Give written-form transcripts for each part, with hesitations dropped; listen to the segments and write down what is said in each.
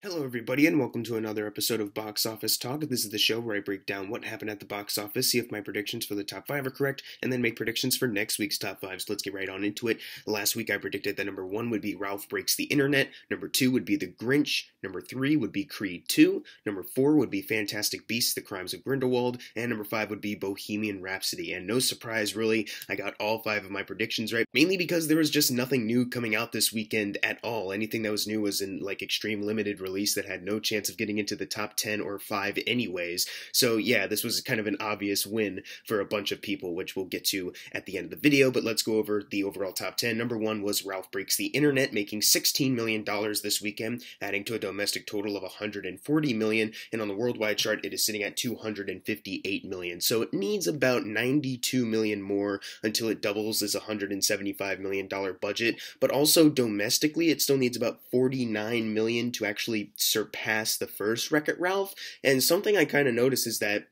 Hello, everybody, and welcome to another episode of Box Office Talk. This is the show where I break down what happened at the box office, see if my predictions for the top 5 are correct, and then make predictions for next week's top 5. So let's get right on into it. Last week I predicted that number 1 would be Ralph Breaks the Internet, number 2 would be The Grinch, number 3 would be Creed 2, number 4 would be Fantastic Beasts: The Crimes of Grindelwald, and number 5 would be Bohemian Rhapsody. And no surprise, really, I got all 5 of my predictions right, mainly because there was just nothing new coming out this weekend at all. Anything that was new was in, extreme limited release that had no chance of getting into the top 10 or 5 anyways. So yeah, this was kind of an obvious win for a bunch of people, which we'll get to at the end of the video, but let's go over the overall top 10. Number 1 was Ralph Breaks the Internet, making $16 million this weekend, adding to a domestic total of $140 million, and on the worldwide chart, it is sitting at $258 million. So it needs about $92 million more until it doubles its $175 million budget, but also domestically, it still needs about $49 million to actually surpass the first Wreck-It Ralph. And something I kind of noticed is that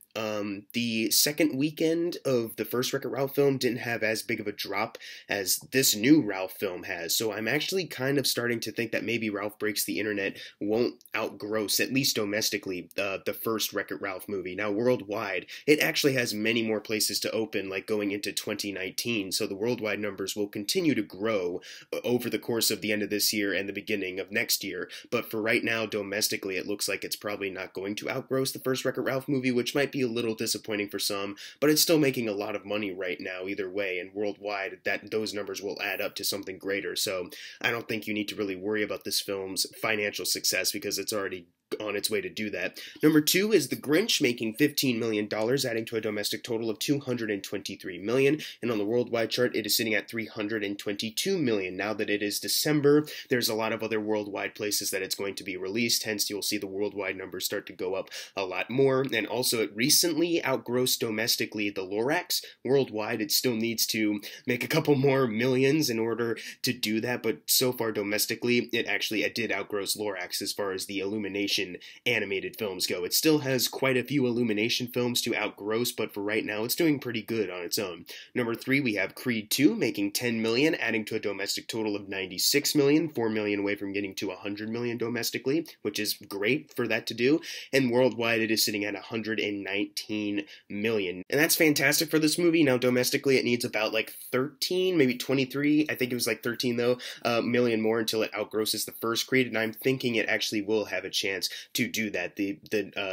the second weekend of the first Wreck-It Ralph film didn't have as big of a drop as this new Ralph film has. So I'm actually kind of starting to think that maybe Ralph Breaks the Internet won't outgross, at least domestically, the first Wreck-It Ralph movie. Now, worldwide, it actually has many more places to open, like going into 2019. So the worldwide numbers will continue to grow over the course of the end of this year and the beginning of next year. But for right now, domestically, it looks like it's probably not going to outgross the first Wreck-It Ralph movie, which might be a little disappointing for some, but it's still making a lot of money right now either way, and worldwide those numbers will add up to something greater. So I don't think you need to really worry about this film's financial success because it's already on its way to do that. Number 2 is The Grinch, making $15 million, adding to a domestic total of $223 million, and on the worldwide chart, it is sitting at $322 million. Now that it is December, there's a lot of other worldwide places that it's going to be released, hence you'll see the worldwide numbers start to go up a lot more, and also it recently outgrossed domestically the Lorax. Worldwide, it still needs to make a couple more millions in order to do that, but so far domestically, it did outgross Lorax as far as the Illumination animated films go. It still has quite a few Illumination films to outgross, but for right now, it's doing pretty good on its own. Number 3, we have Creed 2, making $10 million, adding to a domestic total of $96 million, $4 million away from getting to $100 million domestically, which is great for that to do, and worldwide, it is sitting at $119 million. And that's fantastic for this movie. Now, domestically, it needs about 13, maybe 23, I think it was 13 though, million more until it outgrosses the first Creed, and I'm thinking it actually will have a chance to do that. The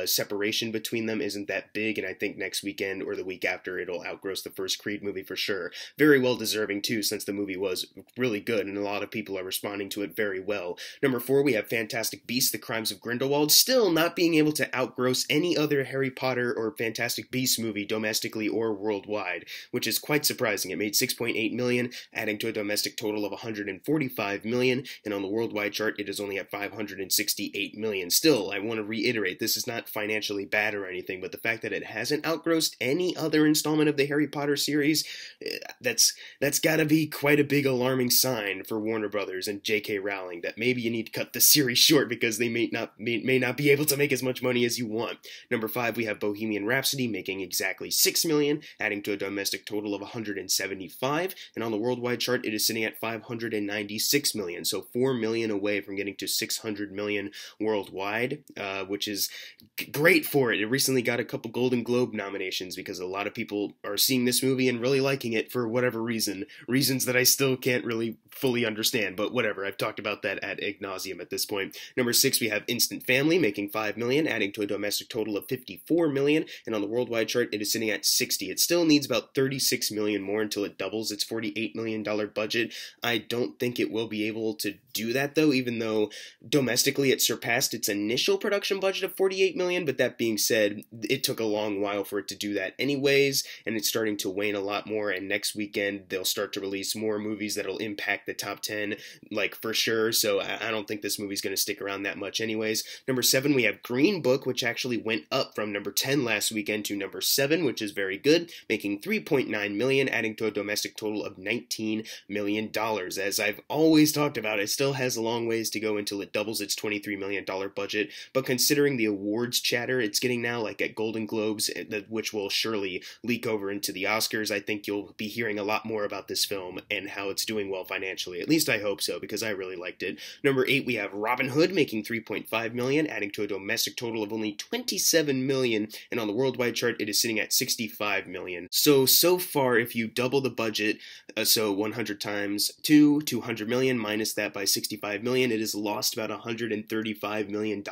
separation between them isn't that big, and I think next weekend or the week after it'll outgross the first Creed movie for sure. Very well deserving too, since the movie was really good and a lot of people are responding to it very well. Number 4, we have Fantastic Beasts: The Crimes of Grindelwald, still not being able to outgross any other Harry Potter or Fantastic Beasts movie domestically or worldwide, which is quite surprising. It made $6.8 million, adding to a domestic total of $145 million, and on the worldwide chart it is only at $568 million. Still, I want to reiterate, this is not financially bad or anything, but the fact that it hasn't outgrossed any other installment of the Harry Potter series, that's gotta be quite a big alarming sign for Warner Brothers and J.K. Rowling, that maybe you need to cut the series short because they may not be able to make as much money as you want. Number 5, we have Bohemian Rhapsody, making exactly $6 million, adding to a domestic total of $175, and on the worldwide chart, it is sitting at $596 million, so $4 million away from getting to $600 million worldwide, which is great for it. It recently got a couple Golden Globe nominations because a lot of people are seeing this movie and really liking it for whatever reasons that I still can't really fully understand, but whatever. I've talked about that ad nauseum at this point. Number 6, we have Instant Family, making $5 million, adding to a domestic total of $54 million, and on the worldwide chart, it is sitting at $60. It still needs about $36 million more until it doubles its $48 million budget. I don't think it will be able to do that, though, even though domestically it surpassed its initial production budget of $48 million, but that being said, it took a long while for it to do that anyways, and it's starting to wane a lot more, and next weekend they'll start to release more movies that'll impact the top 10, for sure, so I don't think this movie's going to stick around that much anyways. Number 7, we have Green Book, which actually went up from number 10 last weekend to number 7, which is very good, making $3.9 million, adding to a domestic total of $19 million. As I've always talked about, it still has a long ways to go until it doubles its $23 million budget, budget, but considering the awards chatter it's getting now, like at Golden Globes, which will surely leak over into the Oscars, I think you'll be hearing a lot more about this film and how it's doing well financially. At least I hope so, because I really liked it. Number 8, we have Robin Hood making $3.5 million, adding to a domestic total of only $27 million, and on the worldwide chart it is sitting at $65 million. So far, if you double the budget, so 100 times 200 million, minus that by 65 million, it has lost about $135 million.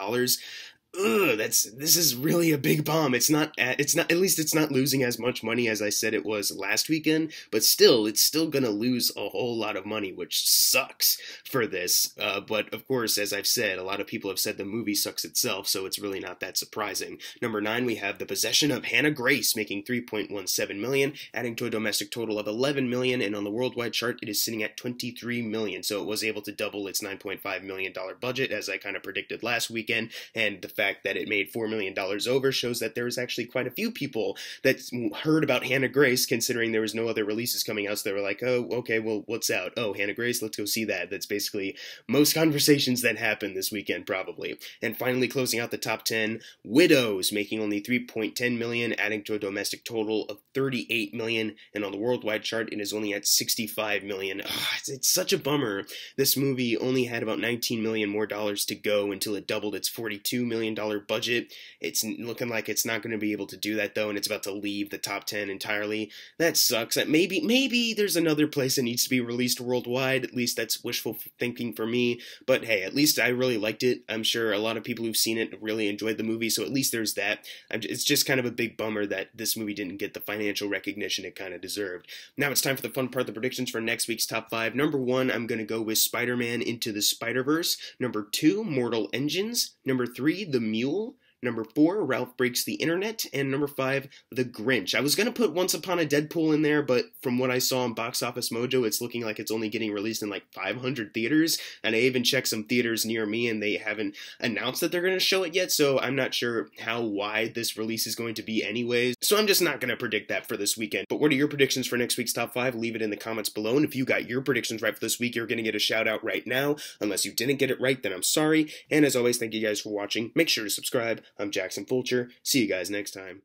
This is really a big bomb. At least it's not losing as much money as I said it was last weekend, but still, it's still gonna lose a whole lot of money, which sucks for this. But of course, as I've said, a lot of people have said the movie sucks itself, so it's really not that surprising. Number 9, we have The Possession of Hannah Grace, making $3.17 million, adding to a domestic total of $11 million, and on the worldwide chart, it is sitting at $23 million, so it was able to double its $9.5 million budget, as I kind of predicted last weekend, and the fact that it made $4 million over shows that there was actually quite a few people that heard about Hannah Grace, considering there was no other releases coming out, so they were like, oh, okay, well, what's out? Oh, Hannah Grace, let's go see that. That's basically most conversations that happened this weekend, probably. And finally, closing out the top 10, Widows, making only $3.10 million, adding to a domestic total of $38 million, and on the worldwide chart, it is only at $65 million. It's such a bummer. This movie only had about $19 million more to go until it doubled its $42 million budget. It's looking like it's not going to be able to do that, though, and it's about to leave the top 10 entirely. That sucks. Maybe there's another place that needs to be released worldwide. At least that's wishful thinking for me. But hey, at least I really liked it. I'm sure a lot of people who've seen it really enjoyed the movie, so at least there's that. It's just kind of a big bummer that this movie didn't get the financial recognition it kind of deserved. Now it's time for the fun part, the predictions for next week's top 5. Number 1, I'm going to go with Spider-Man Into the Spider-Verse. Number 2, Mortal Engines. Number 3, The Mule. Number 4, Ralph Breaks the Internet. And number 5, The Grinch. I was going to put Once Upon a Deadpool in there, but from what I saw on Box Office Mojo, it's looking like it's only getting released in like 500 theaters. And I even checked some theaters near me, and they haven't announced that they're going to show it yet, so I'm not sure how wide this release is going to be anyways. So I'm just not going to predict that for this weekend. But what are your predictions for next week's top 5? Leave it in the comments below, and if you got your predictions right for this week, you're going to get a shout out right now. Unless you didn't get it right, then I'm sorry. And as always, thank you guys for watching. Make sure to subscribe. I'm Jackson Fulcher. See you guys next time.